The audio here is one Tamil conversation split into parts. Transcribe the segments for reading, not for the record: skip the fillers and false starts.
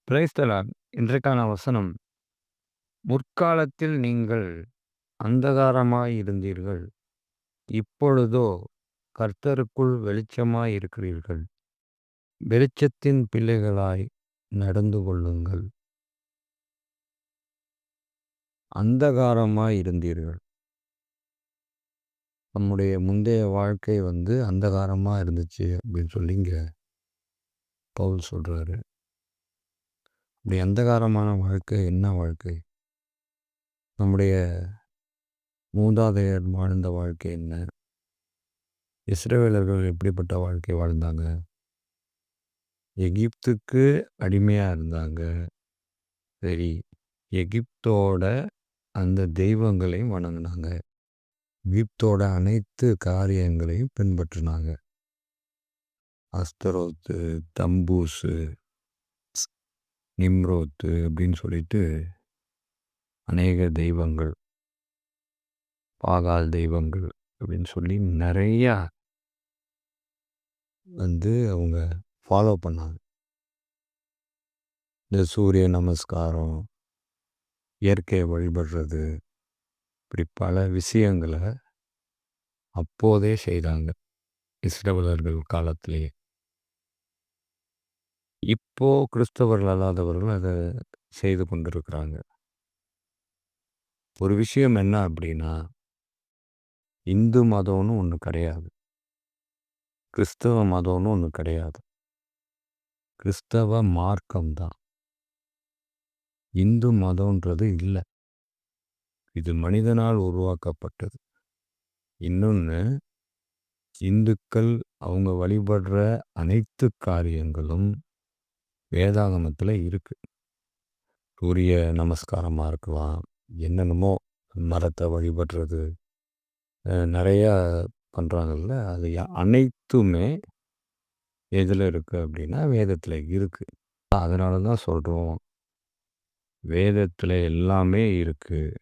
Praise the Lord. இன்றைக்கான வசனம், முற்காலத்தில் நீங்கள் அந்தகாரமாய் இருந்தீர்கள். இப்பொழுதோ கர்த்தருக்குள் வெளிச்சமாய் இருக்கிறீர்கள். வெளிச்சத்தின் பிள்ளைகளாய் நடந்து கொள்ளுங்கள். அந்தகாரமாய் இருந்தீர்கள். நம்முடைய முந்தைய வாழ்க்கை அந்தகாரமா இருந்துச்சு அப்படின்னு சொல்லி இங்க பவுல் சொல்றாரு. அப்படி அந்தகாரமான வாழ்க்கை என்ன வாழ்க்கை? நம்முடைய மூதாதையர் வாழ்ந்த வாழ்க்கை என்ன? இஸ்ரவேலர்கள் எப்படிப்பட்ட வாழ்க்கை வாழ்ந்தாங்க? எகிப்துக்கு அடிமையா இருந்தாங்க. சரி, எகிப்தோட அந்த தெய்வங்களையும் வணங்குனாங்க. எகிப்தோட அனைத்து காரியங்களையும் பின்பற்றினாங்க. அஸ்தரோத்து, தம்பூசு, நிம்ரோத்து அப்படின்னு சொல்லிட்டு அநேக தெய்வங்கள், பாகால் தெய்வங்கள் அப்படின்னு சொல்லி நிறையா அவங்க ஃபாலோ பண்ணாங்க. இந்த சூரிய நமஸ்காரம், இயற்கையை வழிபடுறது, இப்படி பல விஷயங்களை அப்போதே செய்தாங்க இஸ்ரவேலர்கள் காலத்திலேயே. இப்போ கிறிஸ்தவர்கள் அல்லாதவர்கள் அதை செய்து கொண்டிருக்கிறாங்க. ஒரு விஷயம் என்ன அப்படின்னா, இந்து மதம்னு ஒன்று கிடையாது, கிறிஸ்தவ மதம்னு ஒன்று கிடையாது. கிறிஸ்தவ மார்க்கம்தான். இந்து மதம்ன்றது இல்லை. இது மனிதனால் உருவாக்கப்பட்டது. இன்னொன்று, இந்துக்கள் அவங்க வழிபடுற அனைத்து காரியங்களும் வேதாகமத்தில் இருக்கு. சூரிய நமஸ்காரமாக இருக்கலாம், என்னென்னமோ மரத்தை வழிபடுறது, நிறையா பண்ணுறாங்கல்ல, அது அனைத்துமே எதில் இருக்குது அப்படின்னா வேதத்தில் இருக்குது. அதனால தான் சொல்கிறோம், வேதத்தில் எல்லாமே இருக்குது.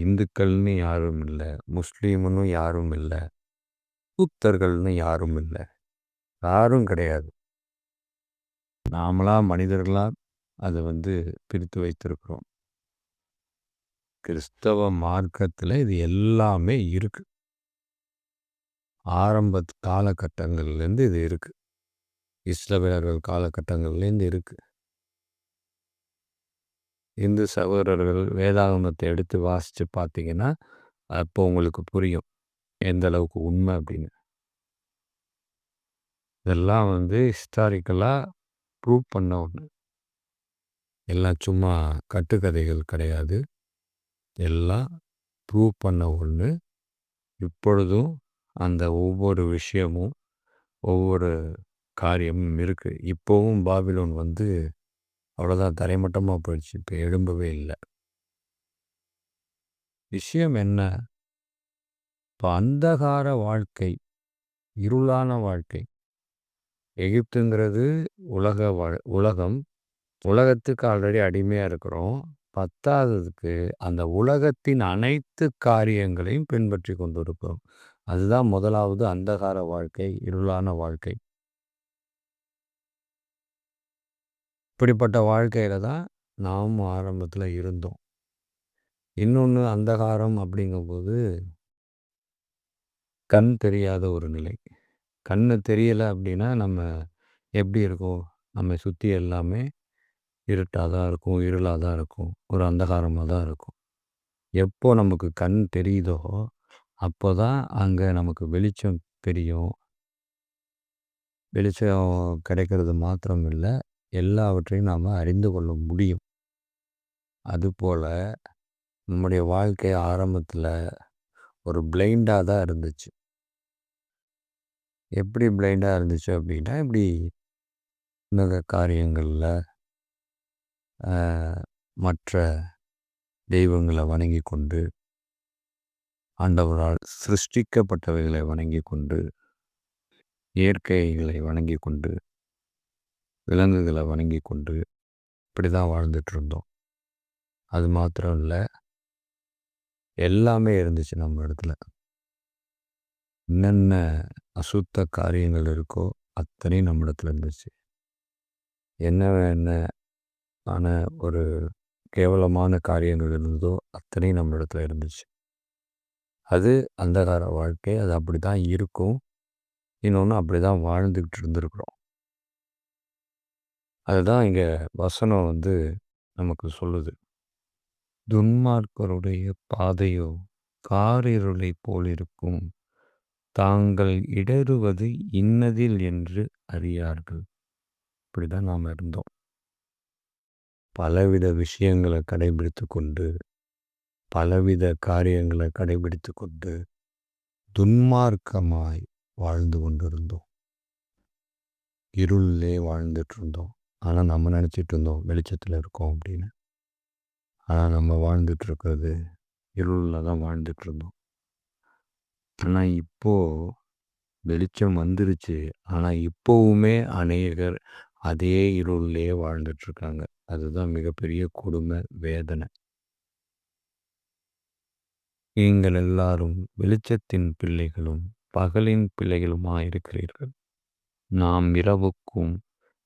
இந்துக்கள்னு யாரும் இல்லை, முஸ்லீம்னு யாரும் இல்லை, புத்தர்கள்னு யாரும் இல்லை, யாரும் கிடையாது. நாமளா மனிதர்களாக அதை பிரித்து வைத்திருக்கிறோம். கிறிஸ்தவ மார்க்கத்தில் இது எல்லாமே இருக்குது. ஆரம்ப காலகட்டங்கள்லேருந்து இது இருக்குது. இஸ்ரவேலர்கள் காலகட்டங்கள்லேருந்து இருக்குது. இந்து சகோதரர்கள் வேதாகமத்தை எடுத்து வாசித்து பார்த்தீங்கன்னா அப்போ உங்களுக்கு புரியும் எந்த அளவுக்கு உண்மை அப்படின்னு. இதெல்லாம் ஹிஸ்டாரிக்கலாக ப்ரூவ் பண்ண ஒன்று. எல்லாம் சும்மா கட்டுக்கதைகள் கிடையாது, எல்லாம் ப்ரூவ் பண்ண ஒன்று. இப்பொழுதும் அந்த ஒவ்வொரு விஷயமும் ஒவ்வொரு காரியமும் இருக்குது. இப்போவும் பாபிலோன் அவ்வளோதான் தரைமட்டமாக போயிடுச்சு, இப்போ எழும்பவே இல்லை. விஷயம் என்ன? இப்போ அந்தகார வாழ்க்கை, இருளான வாழ்க்கை. எகிப்துங்கிறது உலகம். உலகத்துக்கு ஆல்ரெடி அடிமையாக இருக்கிறோம். பத்தாததுக்கு அந்த உலகத்தின் அனைத்து காரியங்களையும் பின்பற்றி கொண்டு இருக்கிறோம். அதுதான் முதலாவது அந்தகார வாழ்க்கை, இருளான வாழ்க்கை. இப்படிப்பட்ட வாழ்க்கையில தான் நாம் ஆரம்பத்தில் இருந்தோம். இன்னொன்று, அந்தகாரம் அப்படிங்கும்போது கண் தெரியாத ஒரு நிலை. கண்ணு தெரியலை அப்படின்னா நம்ம எப்படி இருக்கும்? நம்ம சுற்றி எல்லாமே இருட்டாக தான் இருக்கும், இருளாக தான் இருக்கும், ஒரு அந்தகாரமாக தான் இருக்கும். எப்போ நமக்கு கண் தெரியுதோ அப்போ தான் அங்கே நமக்கு வெளிச்சம் தெரியும். வெளிச்சம் கிடைக்கிறது மாத்திரம் இல்லை, எல்லாவற்றையும் நாம் அறிந்து கொள்ள முடியும். அதுபோல் நம்முடைய வாழ்க்கை ஆரம்பத்தில் ஒரு பிளைண்டாக தான் இருந்துச்சு. எப்படி பிளைண்டாக இருந்துச்சு அப்படின்னா, இப்படி உலக காரியங்களில் மற்ற தெய்வங்களை வணங்கி கொண்டு, ஆண்டவரால் சிருஷ்டிக்கப்பட்டவைகளை வணங்கி கொண்டு, இயற்கைகளை வணங்கி கொண்டு, விலங்குகளை வணங்கி கொண்டு இப்படி தான் வாழ்ந்துட்டு இருந்தோம். அது மாத்திரம் இல்லை, எல்லாமே இருந்துச்சு நம்ம இடத்துல. என்னென்ன அசுத்த காரியங்கள் இருக்கோ அத்தனையும் நம்ம இடத்துல இருந்துச்சு. என்ன ஆன ஒரு கேவலமான காரியங்கள் இருந்ததோ அத்தனையும் நம்மளிடத்துல இருந்துச்சு. அது அந்தகார வாழ்க்கை. அது அப்படிதான் இருக்கும். இன்னொன்னு அப்படிதான் வாழ்ந்துகிட்டு இருந்திருக்கிறோம். அதுதான் இங்க வசனம் நமக்கு சொல்லுது. துன்மார்க்கருடைய பாதையோ காரிருளைப் போலிருக்கும். தாங்கள் இடறுவது இன்னதில் என்று அறியார்கள். இப்படிதான் நாம இருந்தோம். பலவித விஷயங்கள கடைபிடித்துக் கொண்டு, பலவித காரியங்கள கடைபிடித்துக் கொண்டு, துன்மார்க்கமாய் வாழ்ந்து கொண்டிருந்தோம். இருளிலே வாழ்ந்துட்டு இருந்தோம். ஆனா நம்ம நினைச்சிட்டு இருந்தோம் வெளிச்சத்துல இருக்கோம் அப்படின்னு. ஆனா நம்ம வாழ்ந்துட்டு இருக்கிறது இருள்ல தான் வாழ்ந்துட்டு இருந்தோம். ஆனா இப்போ வெளிச்சம் வந்துருச்சு. ஆனா இப்பவுமே அநேகர் அதே இருளிலேயே வாழ்ந்துட்டு இருக்காங்க. அதுதான் மிகப்பெரிய கொடுமை, வேதனை. நீங்கள் எல்லாரும் வெளிச்சத்தின் பிள்ளைகளும், பகலின் பிள்ளைகளுமாயிருக்கிறீர்கள். நாம் இரவுக்கும்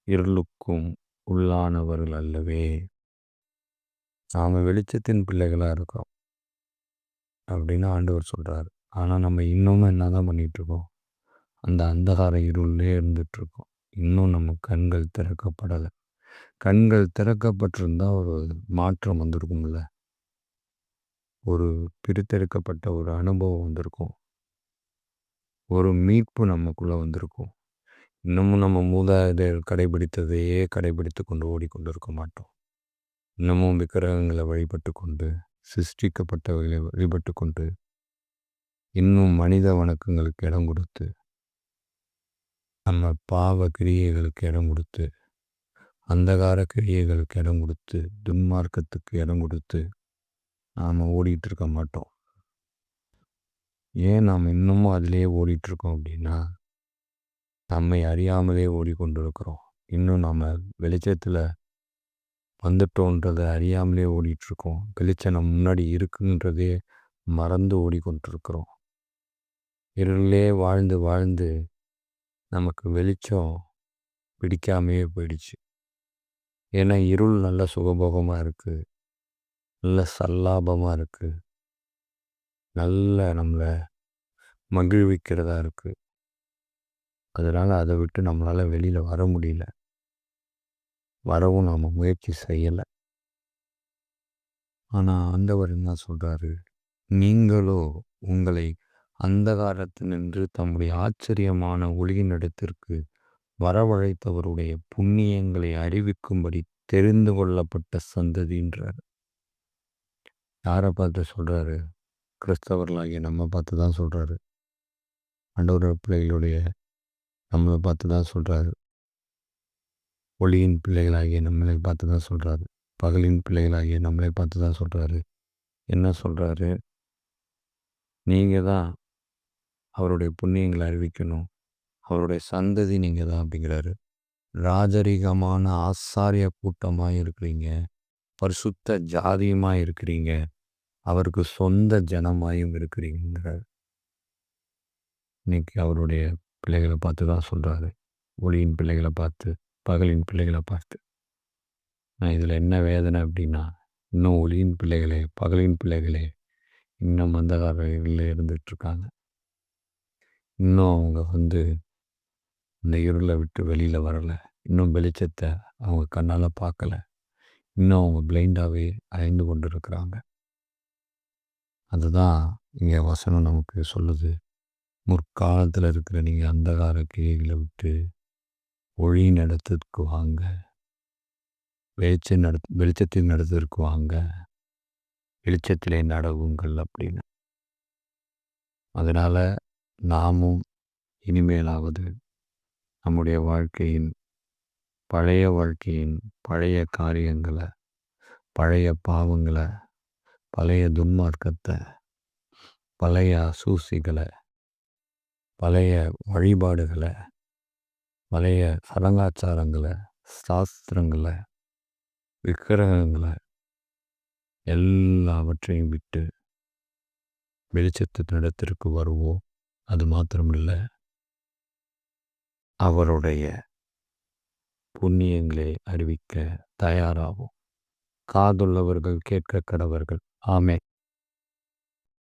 இருளுக்கும் உள்ளானவர்கள் அல்லவே. நாம வெளிச்சத்தின் பிள்ளைகளா இருக்கோம் அப்படின்னு ஆண்டவர் சொல்றாரு. ஆனா நம்ம இன்னமும் என்னதான் பண்ணிட்டு இருக்கோம்? அந்த அந்தகார இருளிலே இருந்துட்டு இருக்கோம். இன்னும் நம்ம கண்கள் திறக்கப்படல. கண்கள் திறக்கப்பட்டிருந்தா ஒரு மாற்றம் வந்திருக்கும்ல. ஒரு பிரித்தெடுக்கப்பட்ட ஒரு அனுபவம் வந்திருக்கும். ஒரு மீட்பு நமக்குள்ள வந்திருக்கும். இன்னமும் நம்ம மூதாதையர் கடைபிடித்ததையே கடைபிடித்துக் கொண்டு ஓடிக்கொண்டிருக்க மாட்டோம். இன்னமும் விக்கிரகங்களை வழிபட்டு கொண்டு, சிருஷ்டிக்கப்பட்டவைகளை வழிபட்டு கொண்டு, இன்னும் மனித வணக்கங்களுக்கு இடம் கொடுத்து, நம்ம பாவ கிரியைகளுக்கு இடம் கொடுத்து, அந்தகார கிரியைகளுக்கு இடம் கொடுத்து, துன்மார்க்கத்துக்கு இடம் கொடுத்து, நாம் ஓடிட்டு இருக்க மாட்டோம். ஏன் நாம் இன்னமும் அதிலேயே ஓடிட்டு இருக்கோம் அப்படின்னா, நம்மை அறியாமலே ஓடிக்கொண்டிருக்கிறோம். இன்னும் நம்ம வெளிச்சத்தில் வந்துட்டோன்றதை அறியாமலே ஓடிட்டுருக்கோம். வெளிச்சம் நம்ம முன்னாடி இருக்குன்றதே மறந்து ஓடிக்கொண்டிருக்கிறோம். இருளிலே வாழ்ந்து வாழ்ந்து நமக்கு வெளிச்சம் பிடிக்காமையே போயிடுச்சு. ஏன்னா இருள் நல்ல சுகபோகமாக இருக்குது, நல்ல சல்லாபமாக இருக்குது, நல்ல நம்மளை மகிழ்விக்கிறதா இருக்குது. அதனால் அதை விட்டு நம்மளால் வெளியில் வர முடியல. வரவும் நாம் முயற்சி செய்யலை. ஆனால் ஆண்டவர் என்ன சொல்கிறாரு? நீங்களோ உங்களை அந்தகாரத்தினின்று தம்முடைய ஆச்சரியமான ஒளியினிடத்திற்கு வரவழைத்தவருடைய புண்ணியங்களை அறிவிக்கும்படி தெரிந்து கொள்ளப்பட்ட சந்ததின்றார். யாரை பார்த்து சொல்கிறாரு? கிறிஸ்தவர்களாகிய நம்ம பார்த்து தான் சொல்கிறாரு. ஆண்டவர் பிள்ளைகளுடைய நம்மளை பார்த்து தான் சொல்கிறாரு. ஒளியின் பிள்ளைகளாகிய நம்மளை பார்த்து தான் சொல்கிறாரு. பகலின் பிள்ளைகளாகிய நம்மளை பார்த்து தான் சொல்கிறாரு. என்ன சொல்கிறாரு? நீங்கள் தான் அவருடைய புண்ணியங்களை அறிவிக்கணும். அவருடைய சந்ததி நீங்கள் தான் அப்படிங்கிறாரு. ராஜரிகமான ஆசாரிய கூட்டமாக இருக்கிறீங்க. பரிசுத்த ஜாதியுமாக இருக்கிறீங்க. அவருக்கு சொந்த ஜனமாயும் இருக்கிறீங்கிறார். இன்னைக்கு அவருடைய பிள்ளைகளை பார்த்து தான் சொல்கிறாரு. ஒளியின் பிள்ளைகளை பார்த்து, பகலின் பிள்ளைகளை பார்த்து. நான் இதில் என்ன வேதனை அப்படின்னா, இன்னும் ஒளியின் பிள்ளைகளே, பகலின் பிள்ளைகளே இன்னும் அந்தகாரத்தில் இருந்துகிட்ருக்காங்க. இன்னும் அவங்க இந்த இருளை விட்டு வெளியில் வரலை. இன்னும் வெளிச்சத்தை அவங்க கண்ணால் பார்க்கல. இன்னும் அவங்க பிளைண்டாகவே அலைந்து கொண்டு இருக்கிறாங்க. அதுதான் இங்கே வசனம் நமக்கு சொல்லுது. முற்காலத்தில் இருக்கிற நீங்கள் அந்தகார கிரியைகளை விட்டு ஒளியின் இடத்திற்கு வாங்க, வெளிச்சத்தின் இடத்திற்கு வாங்க, வெளிச்சத்திலே நடவுங்கள் அப்படின்னு. அதனால் நாமும் இனிமேலாவது நம்முடைய பழைய வாழ்க்கையின் பழைய காரியங்களை, பழைய பாவங்களை, பழைய துன்மார்க்கத்தை, பழைய அசூசிகளை, பழைய வழிபாடுகளை, பழைய சடங்காச்சாரங்களை, சாஸ்திரங்களை, விக்கிரகங்களை எல்லாவற்றையும் விட்டு வெளிச்சத்தின் இடத்திற்கு வருவோம். அது மாத்திரமில்லை, அவருடைய புண்ணியங்களை அறிவிக்க தயாராவோம். காதுள்ளவர்கள் கேட்க கடவர்கள். ஆமென்.